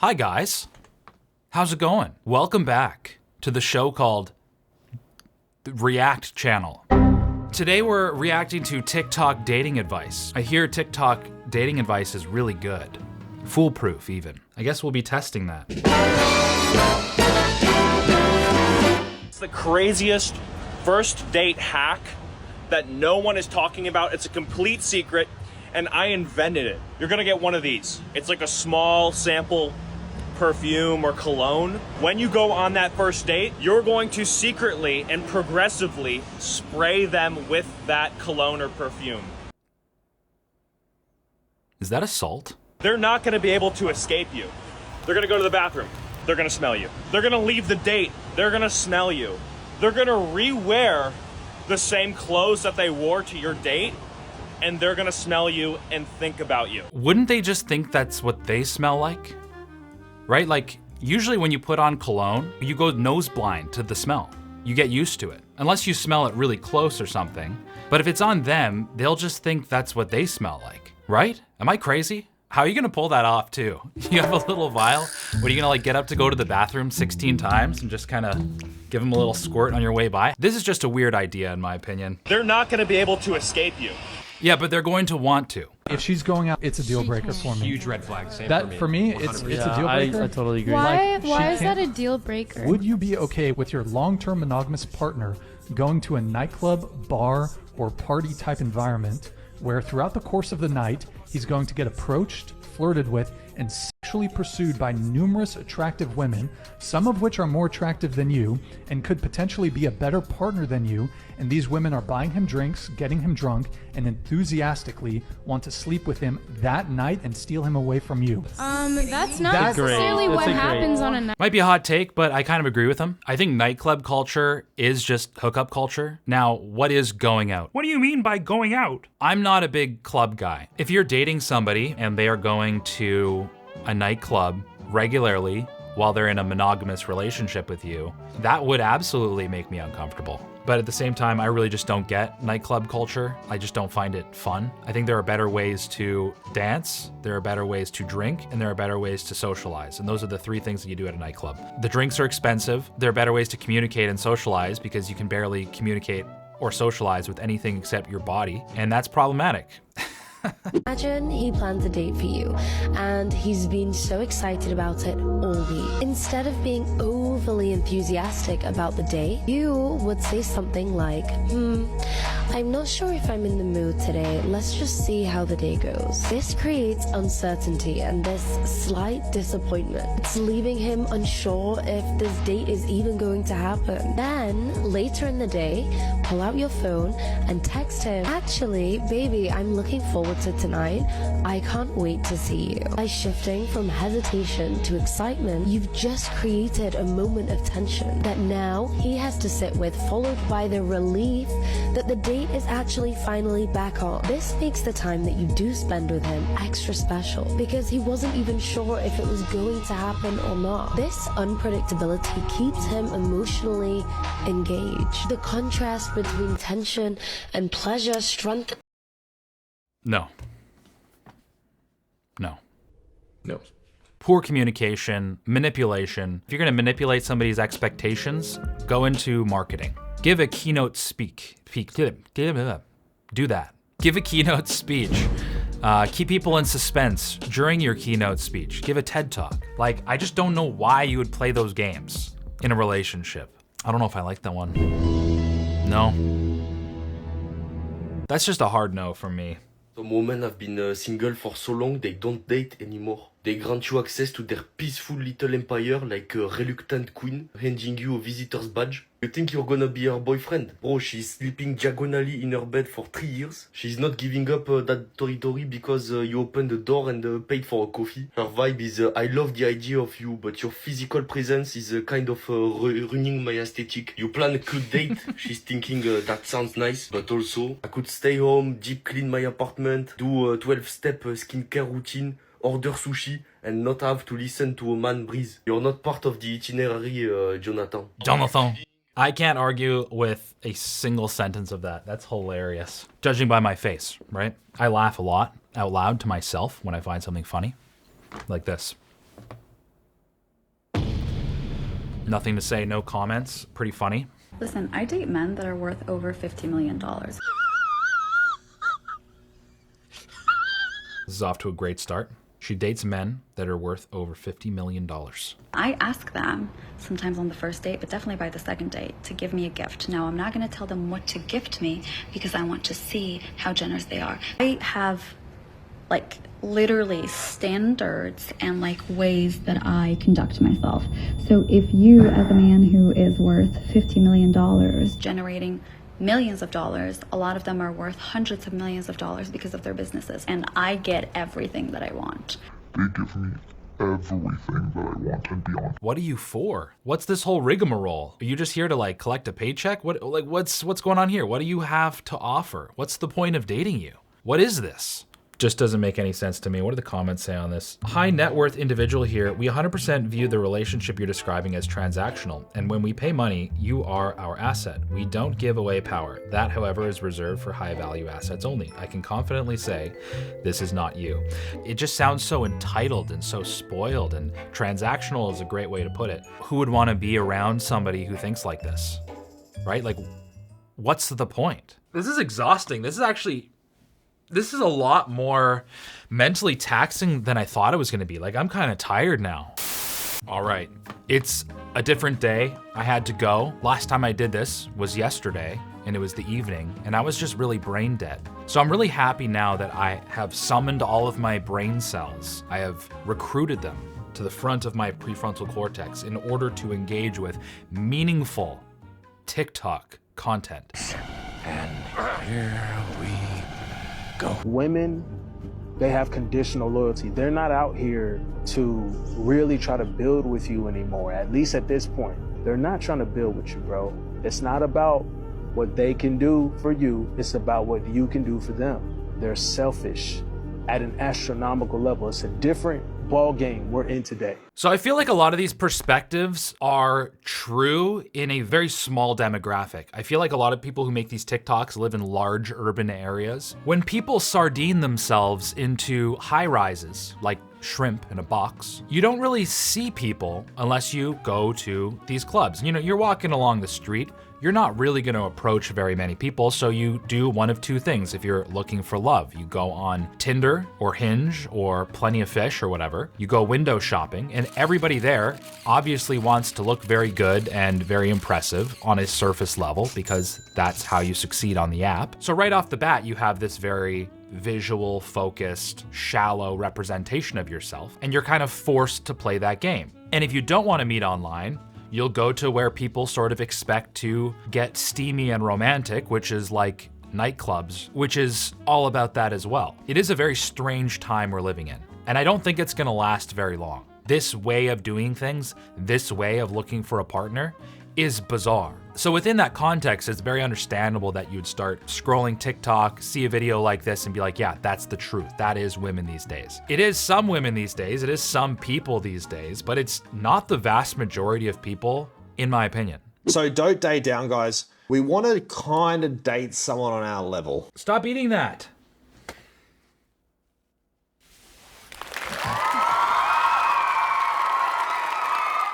Hi guys, how's it going? Welcome back to the show called React Channel. Today we're reacting to TikTok dating advice. I hear TikTok dating advice is really good. Foolproof even. I guess we'll be testing that. It's the craziest first date hack that no one is talking about. It's a complete secret and I invented it. You're gonna get one of these. It's like a small sample perfume or cologne. When you go on that first date, you're going to secretly and progressively spray them with that cologne or perfume. Is that assault? They're not gonna be able to escape you. They're gonna go to the bathroom. They're gonna smell you. They're gonna leave the date. They're gonna smell you. They're gonna re-wear the same clothes that they wore to your date, and they're gonna smell you and think about you. Wouldn't they just think that's what they smell like? Right? Like, usually when you put on cologne, you go nose blind to the smell. You get used to it. Unless you smell it really close or something. But if it's on them, they'll just think that's what they smell like. Right? Am I crazy? How are you gonna pull that off too? You have a little vial? What, are you gonna like get up to go to the bathroom 16 times and just kind of give them a little squirt on your way by? This is just a weird idea in my opinion. They're not gonna be able to escape you. Yeah, but they're going to want to. If she's going out, it's a deal breaker for me. Huge red flag. Same That for me, it's a deal breaker. I totally agree. Why Like, is that a deal breaker? Would you be okay with your long-term monogamous partner going to a nightclub, bar, or party type environment where throughout the course of the night he's going to get approached, flirted with, and sexually pursued by numerous attractive women, some of which are more attractive than you and could potentially be a better partner than you, and these women are buying him drinks, getting him drunk, and enthusiastically want to sleep with him that night and steal him away from you? That's not That's necessarily great. what That's a great- happens on a night. Might be a hot take, but I kind of agree with him. I think nightclub culture is just hookup culture. Now, what is going out? What do you mean by going out? I'm not a big club guy. If you're dating somebody and they are going to a nightclub regularly while they're in a monogamous relationship with you, that would absolutely make me uncomfortable. But at the same time, I really just don't get nightclub culture. I just don't find it fun. I think there are better ways to dance, there are better ways to drink, and there are better ways to socialize. And those are the three things that you do at a nightclub. The drinks are expensive. There are better ways to communicate and socialize because you can barely communicate or socialize with anything except your body, and that's problematic. Imagine he plans a date for you and he's been so excited about it all week. Instead of being overly enthusiastic about the date, you would say something like, I'm not sure if I'm in the mood today. Let's just see how the day goes. This creates uncertainty and this slight disappointment. It's leaving him unsure if this date is even going to happen. Then, later in the day, pull out your phone and text him, actually, baby, I'm looking forward to tonight. I can't wait to see you. By shifting from hesitation to excitement, you've just created a moment of tension that now he has to sit with, followed by the relief that the date is actually finally back on. This makes the time that you do spend with him extra special because he wasn't even sure if it was going to happen or not. This unpredictability keeps him emotionally engaged. The contrast between tension and pleasure strengthens. No. No. No. Poor communication, manipulation. If you're gonna manipulate somebody's expectations, go into marketing. Give a keynote do that. Give a keynote speech. Keep people in suspense during your keynote speech. Give a TED Talk. Like, I just don't know why you would play those games in a relationship. I don't know if I like that one. No. That's just a hard no from me. Some women have been single for so long they don't date anymore. They grant you access to their peaceful little empire like a reluctant queen handing you a visitor's badge. You think you're gonna be her boyfriend? Bro, she's sleeping diagonally in her bed for 3 years. She's not giving up that territory because you opened the door and paid for a coffee. Her vibe is, I love the idea of you, but your physical presence is kind of ruining my aesthetic. You plan a cute date. She's thinking that sounds nice, but also I could stay home, deep clean my apartment, do a 12-step skincare routine, order sushi, and not have to listen to a man breathe. You're not part of the itinerary, Jonathan. Jonathan. I can't argue with a single sentence of that. That's hilarious. Judging by my face, right? I laugh a lot out loud to myself when I find something funny. Like this. Nothing to say, no comments. Pretty funny. Listen, I date men that are worth over $50 million. This is off to a great start. She dates men that are worth over $50 million. I ask them, sometimes on the first date, but definitely by the second date, to give me a gift. Now, I'm not going to tell them what to gift me because I want to see how generous they are. I have, like, literally standards and, like, ways that I conduct myself. So if you, as a man who is worth $50 million, generating millions of dollars, a lot of them are worth hundreds of millions of dollars because of their businesses, and I get everything that I want. They give me everything that I want and beyond. What are you for? What's this whole rigmarole? Are you just here to like collect a paycheck? What's going on here? What do you have to offer? What's the point of dating you? What is this? Just doesn't make any sense to me. What do the comments say on this? High net worth individual here. We 100% view the relationship you're describing as transactional. And when we pay money, you are our asset. We don't give away power. That, however, is reserved for high value assets only. I can confidently say this is not you. It just sounds so entitled and so spoiled, and transactional is a great way to put it. Who would want to be around somebody who thinks like this, right? Like, what's the point? This is exhausting. This is a lot more mentally taxing than I thought it was gonna be. Like, I'm kind of tired now. All right, it's a different day. I had to go. Last time I did this was yesterday, and it was the evening, and I was just really brain dead. So I'm really happy now that I have summoned all of my brain cells. I have recruited them to the front of my prefrontal cortex in order to engage with meaningful TikTok content. And here we go. Women, they have conditional loyalty. They're not out here to really try to build with you anymore, at least at this point. They're not trying to build with you, bro. It's not about what they can do for you. It's about what you can do for them. They're selfish at an astronomical level. It's a different ball game we're in today. So I feel like a lot of these perspectives are true in a very small demographic. I feel like a lot of people who make these TikToks live in large urban areas. When people sardine themselves into high rises, like shrimp in a box, you don't really see people unless you go to these clubs. You know, you're walking along the street, you're not really going to approach very many people, so you do one of two things if you're looking for love. You go on Tinder or Hinge or Plenty of Fish or whatever. You go window shopping, and everybody there obviously wants to look very good and very impressive on a surface level because that's how you succeed on the app. So right off the bat, you have this very visual, focused, shallow representation of yourself, and you're kind of forced to play that game. And if you don't want to meet online, you'll go to where people sort of expect to get steamy and romantic, which is like nightclubs, which is all about that as well. It is a very strange time we're living in, and I don't think it's gonna last very long. This way of doing things, this way of looking for a partner is bizarre. So within that context, it's very understandable that you'd start scrolling TikTok, see a video like this and be like, yeah, that's the truth. That is women these days. It is some women these days, it is some people these days, but it's not the vast majority of people, in my opinion. So don't date down, guys. We want to kind of date someone on our level. Stop eating that.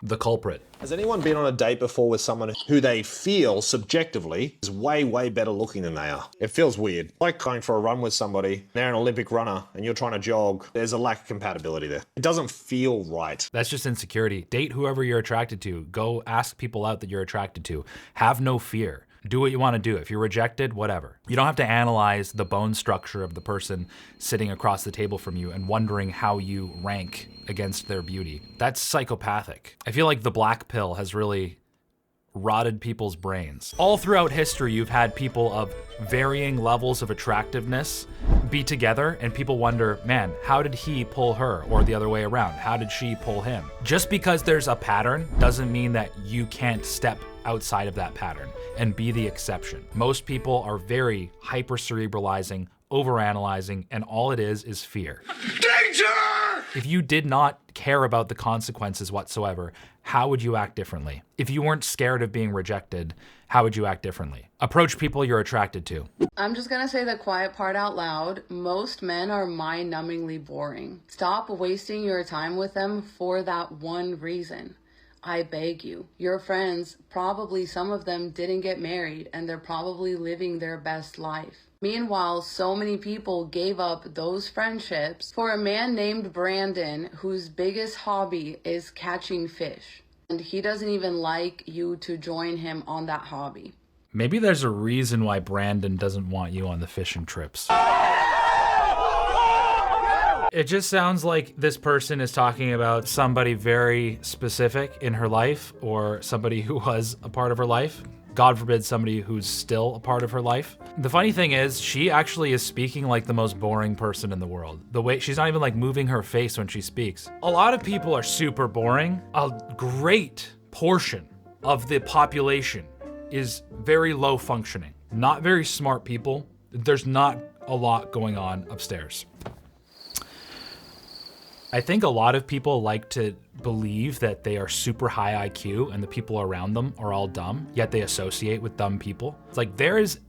The culprit. Has anyone been on a date before with someone who they feel subjectively is way, way better looking than they are? It feels weird. Like going for a run with somebody, they're an Olympic runner and you're trying to jog. There's a lack of compatibility there. It doesn't feel right. That's just insecurity. Date whoever you're attracted to. Go ask people out that you're attracted to. Have no fear. Do what you want to do. If you're rejected, whatever. You don't have to analyze the bone structure of the person sitting across the table from you and wondering how you rank against their beauty. That's psychopathic. I feel like the black pill has really rotted people's brains. All throughout history, you've had people of varying levels of attractiveness be together and people wonder, man, how did he pull her? Or the other way around, how did she pull him? Just because there's a pattern doesn't mean that you can't step outside of that pattern and be the exception. Most people are very hyper-cerebralizing, overanalyzing, and all it is fear. Danger! If you did not care about the consequences whatsoever, how would you act differently? If you weren't scared of being rejected, how would you act differently? Approach people you're attracted to. I'm just gonna say the quiet part out loud. Most men are mind-numbingly boring. Stop wasting your time with them for that one reason. I beg you. Your friends, probably some of them didn't get married and they're probably living their best life. Meanwhile, so many people gave up those friendships for a man named Brandon whose biggest hobby is catching fish. And he doesn't even like you to join him on that hobby. Maybe there's a reason why Brandon doesn't want you on the fishing trips. It just sounds like this person is talking about somebody very specific in her life, or somebody who was a part of her life. God forbid somebody who's still a part of her life. The funny thing is, she actually is speaking like the most boring person in the world. The way she's not even like moving her face when she speaks. A lot of people are super boring. A great portion of the population is very low functioning. Not very smart people. There's not a lot going on upstairs. I think a lot of people like to believe that they are super high IQ and the people around them are all dumb, yet they associate with dumb people. It's like there is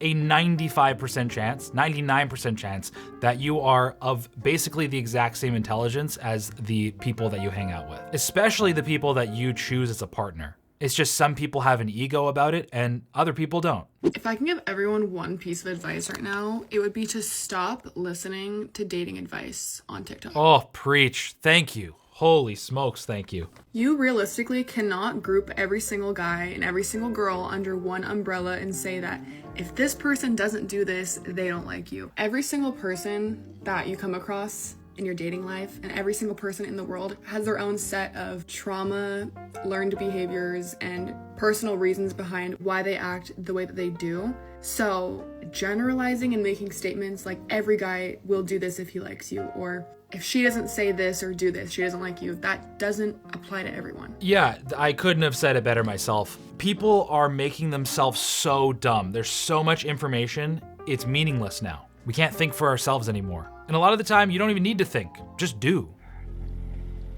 a 95% chance, 99% chance that you are of basically the exact same intelligence as the people that you hang out with, especially the people that you choose as a partner. It's just some people have an ego about it and other people don't. If I can give everyone one piece of advice right now, it would be to stop listening to dating advice on TikTok. Oh, preach. Thank you. Holy smokes, thank you. You realistically cannot group every single guy and every single girl under one umbrella and say that if this person doesn't do this, they don't like you. Every single person that you come across in your dating life and every single person in the world has their own set of trauma, learned behaviors, and personal reasons behind why they act the way that they do. So generalizing and making statements like every guy will do this if he likes you, or if she doesn't say this or do this, she doesn't like you, that doesn't apply to everyone. Yeah, I couldn't have said it better myself. People are making themselves so dumb. There's so much information, it's meaningless now. We can't think for ourselves anymore. And a lot of the time, you don't even need to think. Just do.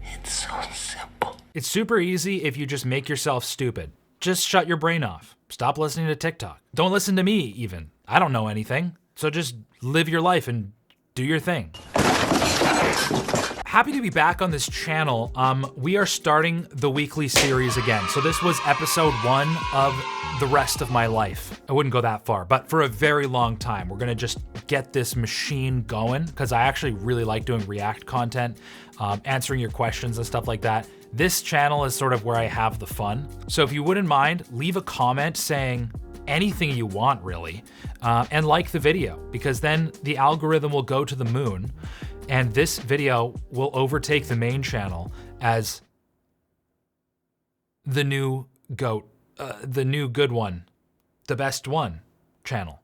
It's so simple. It's super easy if you just make yourself stupid. Just shut your brain off. Stop listening to TikTok. Don't listen to me, even. I don't know anything. So just live your life and do your thing. Happy to be back on this channel. We are starting the weekly series again. So this was episode 1 of the rest of my life. I wouldn't go that far, but for a very long time. We're gonna just get this machine going because I actually really like doing React content, answering your questions and stuff like that. This channel is sort of where I have the fun. So if you wouldn't mind, leave a comment saying anything you want really, and like the video, because then the algorithm will go to the moon and this video will overtake the main channel as the new GOAT, the new good one, the best one channel.